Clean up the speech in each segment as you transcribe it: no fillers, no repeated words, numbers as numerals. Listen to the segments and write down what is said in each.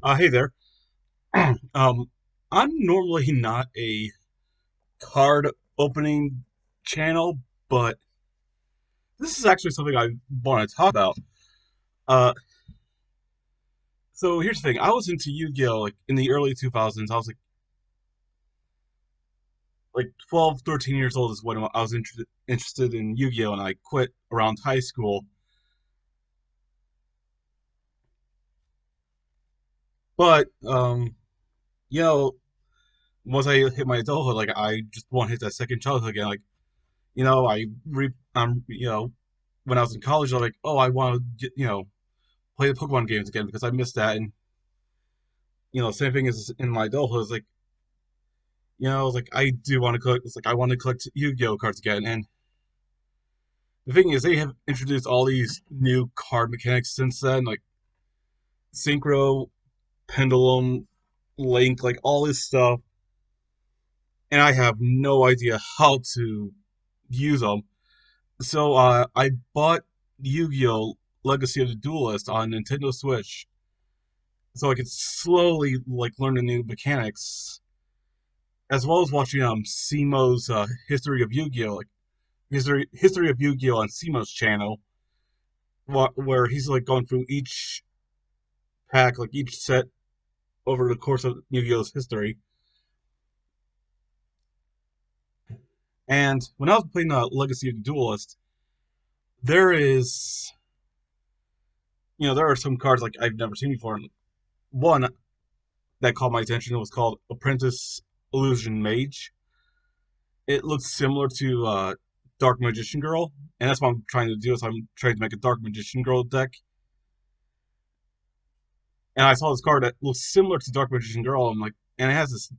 Hey there. Um, I'm normally not a card opening channel, but this is actually something I want to talk about. Uh, so here's the thing. I was into Yu-Gi-Oh! Like in the early 2000s. I was like 12, 13 years old is when I was interested in Yu-Gi-Oh! And I quit around high school. But you know, once I hit my adulthood, like I just want to hit that second childhood again. Like when I was in college, I was like, oh, I want to get play the Pokemon games again because I missed that. And same thing as in my adulthood. It's like it's like I do want to collect. It's like I want to collect Yu-Gi-Oh cards again. And the thing is, they have introduced all these new card mechanics since then, like Synchro, Pendulum, Link, like all this stuff. And I have no idea how to use them. So I bought Yu-Gi-Oh! Legacy of the Duelist on Nintendo Switch so I could slowly like learn the new mechanics as well as watching Simo's history of Yu-Gi-Oh, like history of Yu-Gi-Oh on Simo's channel, where he's like going through each pack, like each set over the course of Yu-Gi-Oh's history. And when I was playing Legacy of the Duelist, there is there are some cards like I've never seen before. And one that caught my attention was called Apprentice Illusion Mage. It looks similar to Dark Magician Girl, and that's what I'm trying to do. Is I'm trying to make a Dark Magician Girl deck, and I saw this card that looks similar to Dark Magician Girl. I'm like, and it has this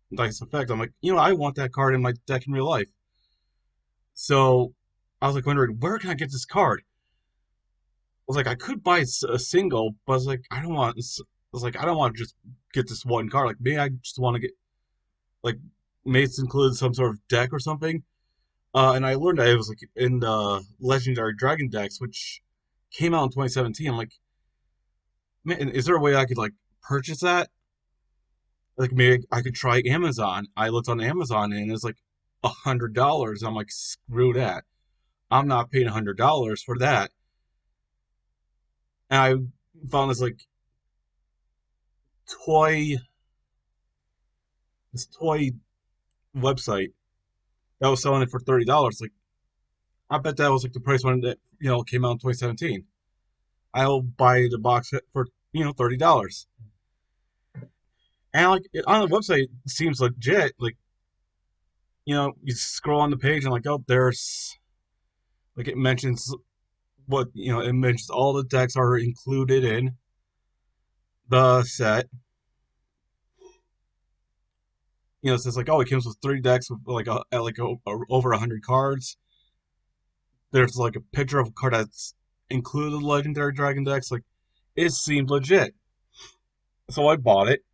nice effect. I'm like, I want that card in my deck in real life. So I was like wondering, where can I get this card? I was like, I could buy a single, but I was like, I don't want. I was like, I don't want to just get this one card. Like, maybe I just want to get like, maybe it's included some sort of deck or something. And I learned that it was like in the Legendary Dragon decks, which came out in 2017. I'm like, man, is there a way I could like purchase that? Like maybe I could try Amazon. I looked on Amazon and it's like $100. I'm like, screw that. I'm not paying $100 for that. And I found toy this toy website that was selling it for $30. Like I bet that was like the price when it came out in 2017. I'll buy the box set for $30. And like on the website, it seems legit. Like you scroll on the page and like, oh, there's like it mentions it mentions all the decks are included in the set. It says like, oh, it comes with 3 decks with over 100 cards. There's like a picture of a card that's included Legendary Dragon decks. Like it seemed legit, so I bought it,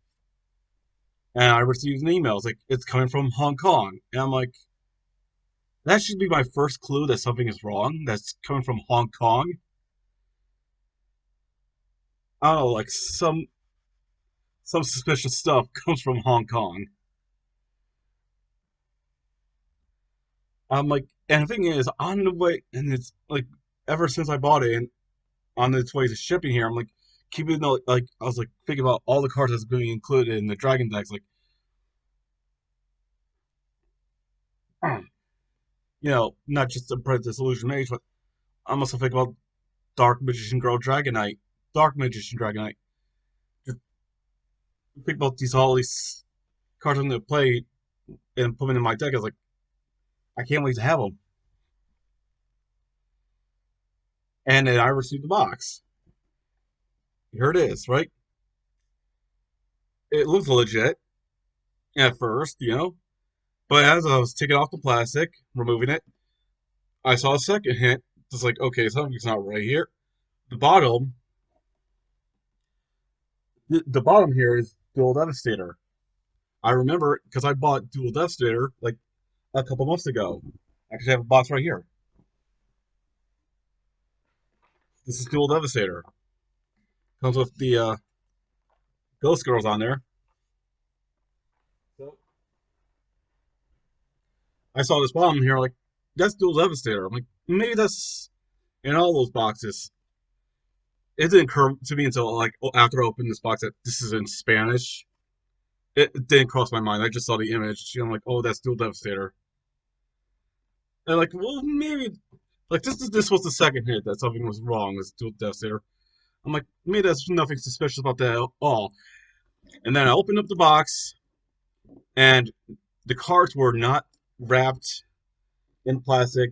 and I received an email. It's like it's coming from Hong Kong, and I'm like, that should be my first clue that something is wrong. That's coming from Hong Kong. I don't know, like some suspicious stuff comes from Hong Kong. I'm like, and the thing is, on the way, and it's like, ever since I bought it and on its way to shipping here, I'm like, keeping like, I was like thinking about all the cards that's being included in the Dragon decks, like, not just the Princess Illusion Mage, but I'm also thinking about Dark Magician Girl Dragonite, Dark Magician Dragonite. Just think about all these cards I'm gonna play and put them in my deck. I was like, I can't wait to have them. And then I received the box. Here it is, right? It looks legit at first, but as I was taking off the plastic, removing it, I saw a second hint. Just like, okay, something's not right here. The bottom, the bottom here is Dual Devastator. I remember because I bought Dual Devastator like a couple months ago. I actually have a box right here. This is Dual Devastator. Comes with the Ghost Girl's on there. So I saw this bottom here, like, that's Dual Devastator. I'm like, maybe that's in all those boxes. It didn't occur to me until, like, after I opened this box that this is in Spanish. It didn't cross my mind. I just saw the image. I'm like, oh, that's Dual Devastator. And like, well, maybe like this was the second hit that something was wrong with Dual Devastator. I'm like, maybe there's nothing suspicious about that at all. And then I opened up the box, and the cards were not wrapped in plastic.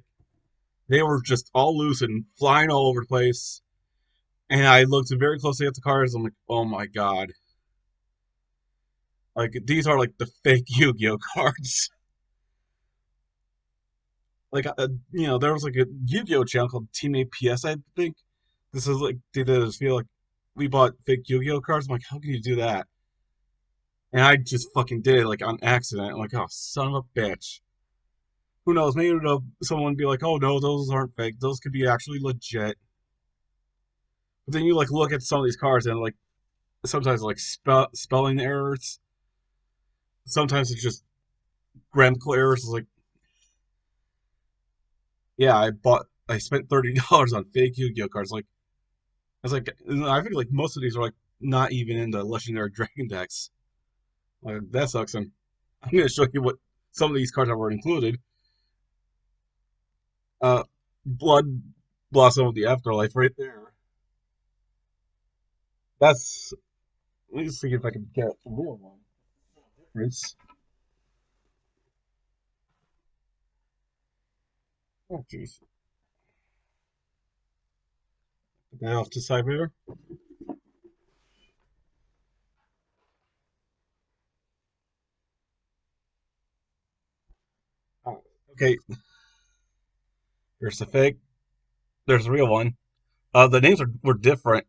They were just all loose and flying all over the place. And I looked very closely at the cards. I'm like, oh my god. Like, these are like the fake Yu-Gi-Oh cards. Like, there was like a Yu-Gi-Oh channel called Team APS, I think. This is like, they did this feel like we bought fake Yu-Gi-Oh cards. I'm like, how can you do that? And I just fucking did it like on accident. I'm like, oh, son of a bitch. Who knows? Maybe someone would be like, oh no, those aren't fake. Those could be actually legit. But then you like look at some of these cards and like sometimes like spelling errors. Sometimes it's just grammatical errors. It's like, yeah, I spent $30 on fake Yu-Gi-Oh cards. Like, it's like I think like most of these are like not even in the legendary dragon decks. Like, that sucks. And I'm gonna show you what some of these cards that were included. Uh, Blood Blossom of the Afterlife right there. That's. Let me see if I can get a real one. Difference. Oh jeez. Put that off to the side there. Oh, okay, there's the fake. There's the real one. The names were different.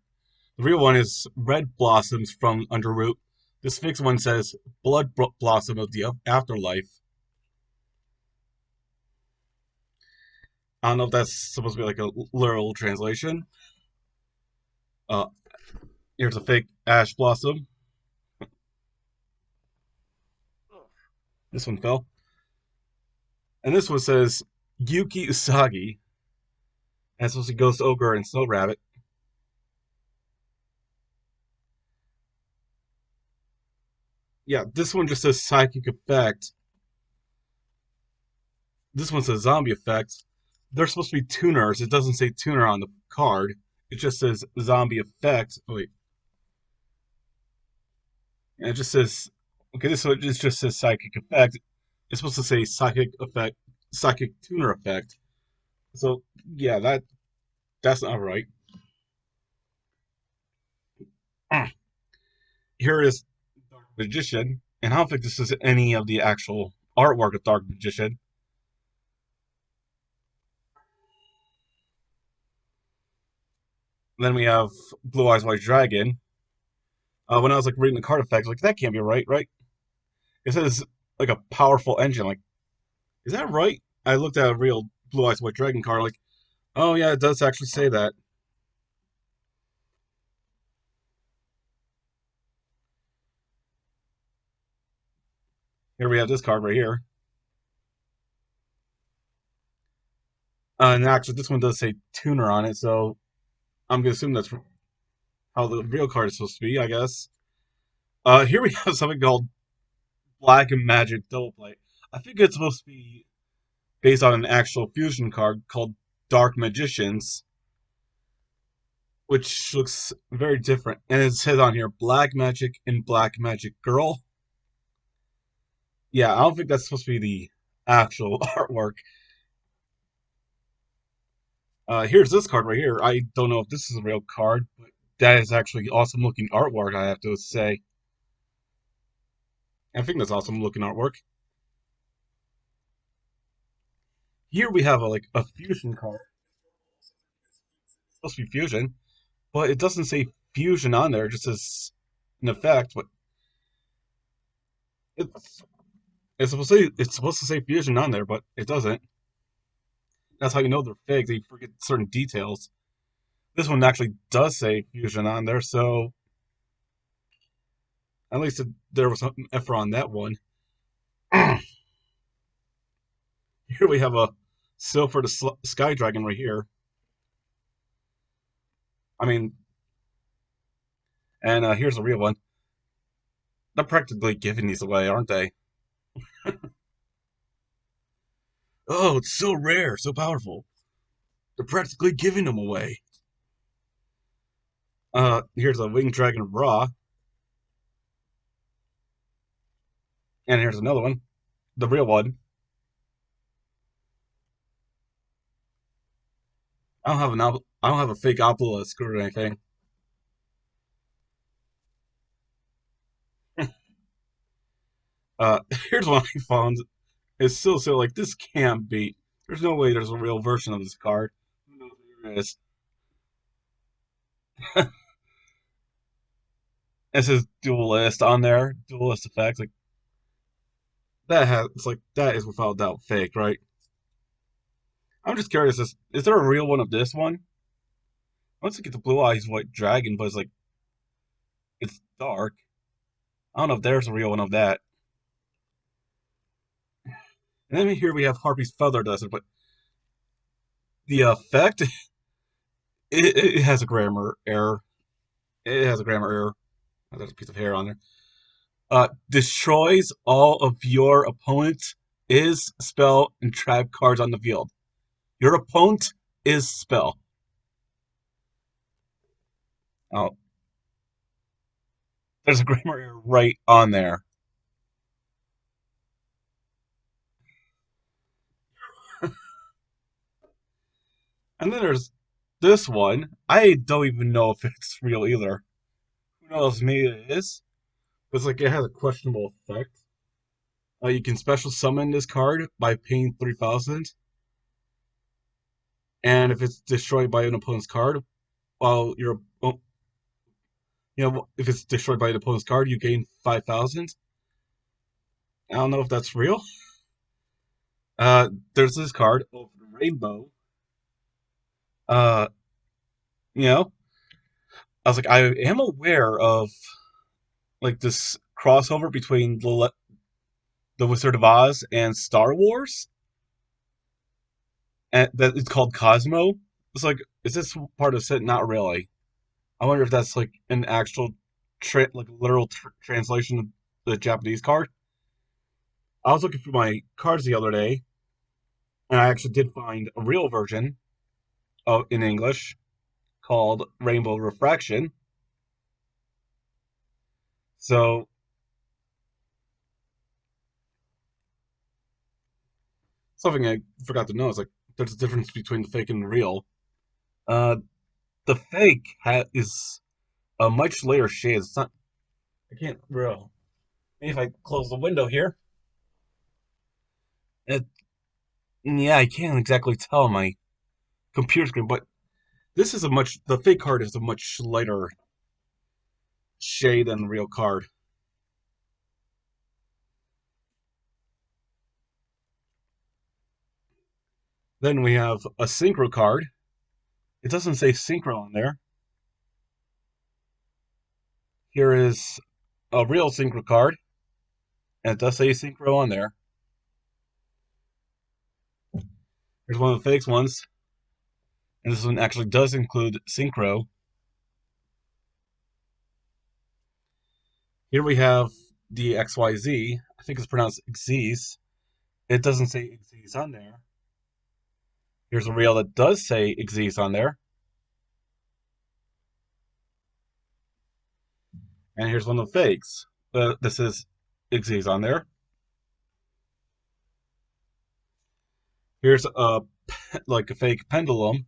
The real one is Red Blossoms from Underroot. This fixed one says Blossom of the Afterlife. I don't know if that's supposed to be like a literal translation. Uh, Here's a fake Ash Blossom. This one fell. And this one says Yuki Usagi. And it's supposed to be Ghost Ogre and Snow Rabbit. Yeah, this one just says Psychic Effect. This one says Zombie Effect. They're supposed to be tuners. It doesn't say tuner on the card. It just says Zombie Effect. Oh, wait. And it just says, okay, this one just says Psychic Effect. It's supposed to say Psychic Effect, Psychic Tuner Effect. So, yeah, that's not right. Here is Dark Magician, and I don't think this is any of the actual artwork of Dark Magician. Then we have Blue Eyes White Dragon. When I was like reading the card effects, like that can't be right, right? It says like a powerful engine. Like, is that right? I looked at a real Blue Eyes White Dragon card, like, oh yeah, it does actually say that. Here we have this card right here. And actually, this one does say tuner on it, so I'm gonna assume that's how the real card is supposed to be, I guess. Here we have something called Black and Magic Double Play. I think it's supposed to be based on an actual fusion card called Dark Magicians, which looks very different. And it says on here Black Magic and Black Magic Girl. Yeah, I don't think that's supposed to be the actual artwork. Here's this card right here. I don't know if this is a real card, but that is actually awesome looking artwork, I have to say. I think that's awesome looking artwork. Here we have like a fusion card. It's supposed to be fusion, but it doesn't say fusion on there. It just says an effect. But it's it's supposed to say fusion on there, but it doesn't. That's how you know they're fake. They forget certain details. This one actually does say fusion on there, so At least there was some effort on that one. Here we have a Slifer the Sky Dragon right here. I mean, and here's a real one. They're practically giving these away, aren't they? Oh, it's so rare, so powerful. They're practically giving them away. Here's a Winged Dragon Raw, and here's another one, the real one. I don't have a fake obelisk or anything. Uh, here's one I found. It's still so like this can't be. There's no way there's a real version of this card. Who knows if there is? It says duelist on there, duelist effects. Like that has, it's like that is without doubt fake, right? I'm just curious. Is there a real one of this one? Once you get the blue eyes white dragon, but it's like it's dark. I don't know if there's a real one of that. And then here we have Harpy's feather duster, but the effect it has a grammar error. It has a grammar error. Oh, there's a piece of hair on there. Destroys all of your opponent's is spell and trap cards on the field. Your opponent is spell. Oh, there's a grammar error right on there. And then there's this one. I don't even know if it's real either. Who knows? Maybe it is. But it's like it has a questionable effect. You can special summon this card by paying 3,000, and if it's destroyed by an opponent's card, while you're if it's destroyed by an opponent's card, you gain 5,000. I don't know if that's real. There's this card over the rainbow. Uh, you know, I was like, I am aware of like this crossover between the Wizard of Oz and Star Wars, and that it's called Cosmo. It's like, is this part of the set? Not really. I wonder if that's like an actual, like literal translation of the Japanese card. I was looking for my cards the other day, and I actually did find a real version of in English called Rainbow Refraction. So something I forgot to know is like there's a difference between the fake and the real. Uh, the fake is a much later shade. It's not. I can't real. Maybe if I close the window here, it, yeah, I can't exactly tell on my computer screen, but this is a much. The fake card is a much lighter shade than the real card. Then we have a synchro card. It doesn't say synchro on there. Here is a real synchro card, and it does say synchro on there. Here's one of the fake ones, and this one actually does include synchro. Here we have the XYZ. I think it's pronounced Xyz. It doesn't say Xyz on there. Here's a reel that does say Xyz on there. And here's one of the fakes. This is Xyz on there. Here's a like a fake pendulum,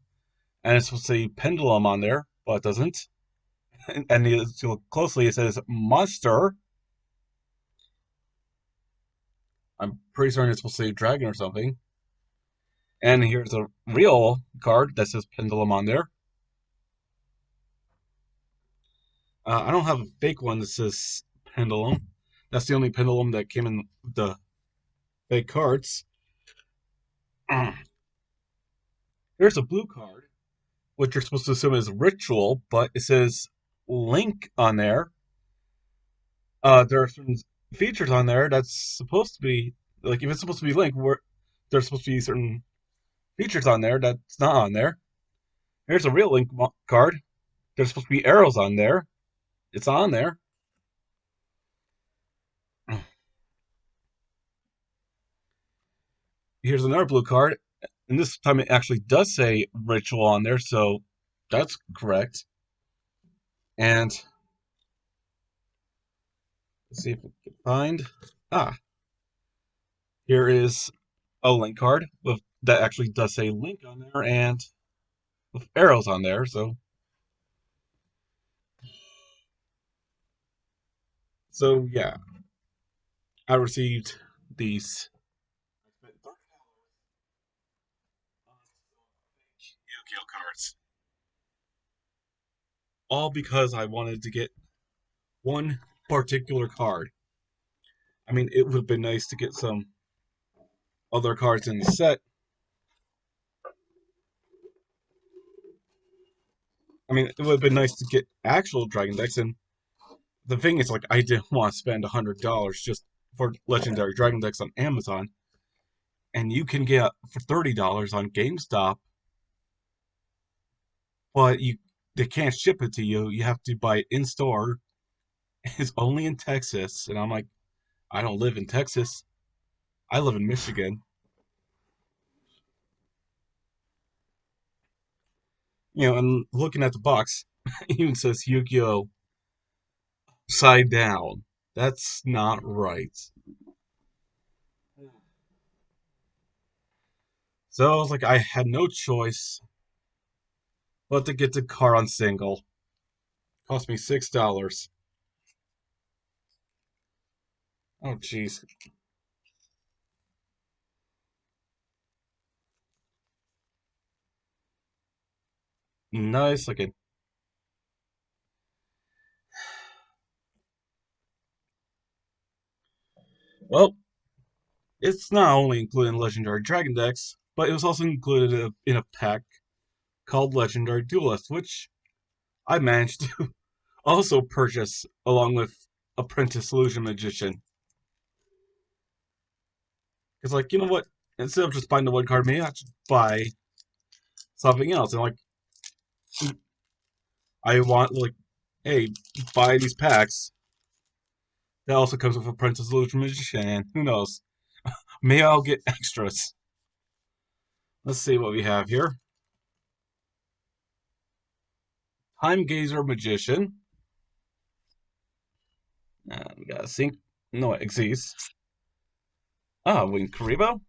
and it's supposed to say pendulum on there, but it doesn't. And if you look closely, it says monster. I'm pretty certain it's supposed to say dragon or something. And here's a real card that says pendulum on there. I don't have a fake one that says pendulum. That's the only pendulum that came in the fake cards. Here's a blue card, which you're supposed to assume is ritual, but it says link on there. There are certain features on there that's supposed to be like if it's supposed to be Link, where there's supposed to be certain features on there that's not on there. Here's a real Link card. There's supposed to be arrows on there. It's on there. Here's another blue card, and this time it actually does say ritual on there, so that's correct. And let's see if we can find. Ah, here is a Link card with that actually does say Link on there, and with arrows on there. So yeah, I received these Yu-Gi-Oh cards all because I wanted to get one particular card. I mean, it would have been nice to get some other cards in the set. I mean, it would have been nice to get actual Dragon decks, and the thing is, like, I didn't want to spend $100 just for legendary Dragon decks on Amazon, and you can get for $30 on GameStop, but they can't ship it to you. You have to buy it in store. It's only in Texas, and I'm like, I don't live in Texas. I live in Michigan. And looking at the box, it even says Yu-Gi-Oh! Upside down. That's not right. So I was like, I had no choice but to get the car on single. Cost me $6. Oh, jeez. Nice looking. Well, it's not only included in Legendary Dragon decks, but it was also included in a pack called Legendary Duelist, which I managed to also purchase along with Apprentice Illusion Magician. It's like, you know what? Instead of just buying the one card, maybe I should buy something else. And like, I want like, hey, buy these packs. That also comes with Apprentice Illusion Magician, and who knows? Maybe I'll get extras. Let's see what we have here. Time Gazer Magician. We got a Sync. No, Xyz. Ah, Wing Karibo.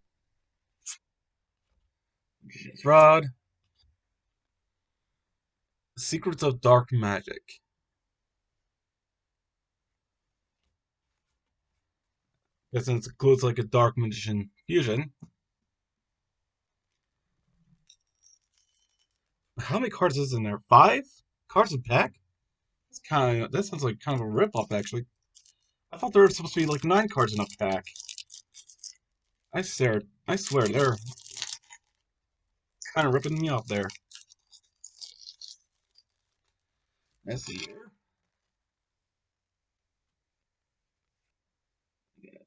Rod. Secrets of Dark Magic. This includes like a Dark Magician fusion. How many cards is in there? 5 cards a pack? That sounds like kind of a rip-off actually. I thought there were supposed to be like 9 cards in a pack. I swear, they're kind of ripping me off there. Let's see here.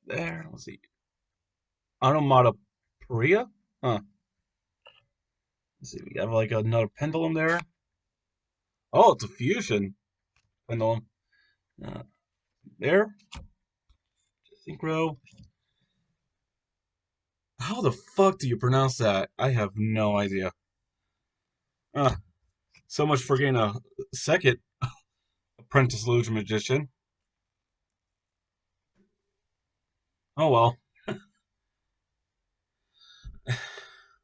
There, let's see. Automata Priya? Huh. Let's see, we have like another pendulum there. Oh, it's a fusion pendulum. Uh, there. Synchro. How the fuck do you pronounce that? I have no idea. Uh, so much for getting a second Apprentice Illusion Magician. Oh well.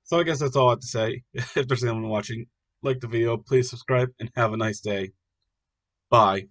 So I guess that's all I have to say. If there's anyone watching, like the video, please subscribe and have a nice day. Bye.